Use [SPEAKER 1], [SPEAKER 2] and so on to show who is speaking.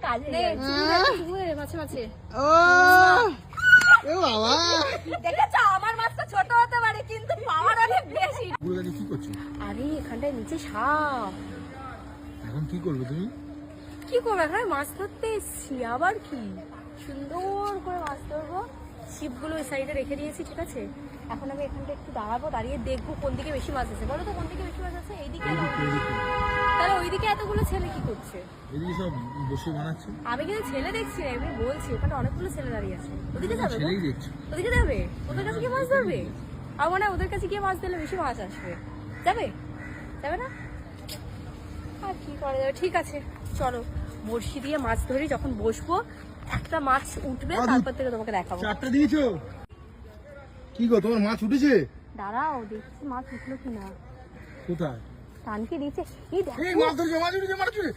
[SPEAKER 1] কাজে মাছে মাছে
[SPEAKER 2] ও এ বাবা
[SPEAKER 1] দেখেছো আমার মাছটা ছোট হতে পারে কিন্তু পাওয়ার অনেক বেশি।
[SPEAKER 2] কি করছো?
[SPEAKER 1] আরে এখানটায় নিচে সাপ।
[SPEAKER 2] এখন কি করবে তুমি?
[SPEAKER 1] কি করবো, এখানে মাছ ধরতে এসছি, আবার কি সুন্দর করে মাছ ধরবো। ছিপগুলো ওই সাইডে রেখে দিয়েছি, ঠিক আছে। এখন আমি এখানটা একটু দাঁড়াবো, দাঁড়িয়ে দেখবো কোন দিকে বেশি মাছ আছে। বলো তো কোন দিকে বেশি মাছ আছে? এইদিকে? তাহলে ওইদিকে এতগুলো ছেলে কি করছে?
[SPEAKER 2] এদিকে সব বসে বানাচ্ছে।
[SPEAKER 1] আমি কিন্তু ছেলে দেখছি না, আমি বলছি ওখানে অনেকগুলো ছেলে দাঁড়িয়ে আছে। ওদিকে যাবে?
[SPEAKER 2] ছেলেই দেখছি।
[SPEAKER 1] ওদিকে যাবে? ওদের কাছে গিয়ে মাছ ধরবে? আমার মনে হয় ওদের কাছে গিয়ে মাছ দিলে বেশি মাছ আসবে। যাবে? যাবে না? আর কি করা যাবে, ঠিক আছে চলো বড়শি দিয়ে মাছ ধরি। যখন বসবো একটা মাছ উঠবে, তারপর থেকে তোমাকে দেখাবো।
[SPEAKER 2] চারটা দিয়েছো? কি গো তোমার মাছ উঠেছে?
[SPEAKER 1] দাঁড়াও দেখছি মাছ উঠলো কিনা।
[SPEAKER 2] কোথায়?
[SPEAKER 1] টানকে দিচ্ছে। এই দেখো
[SPEAKER 2] এই মাছ ধরেছে, মাছ উঠেছে, মাছ উঠেছে।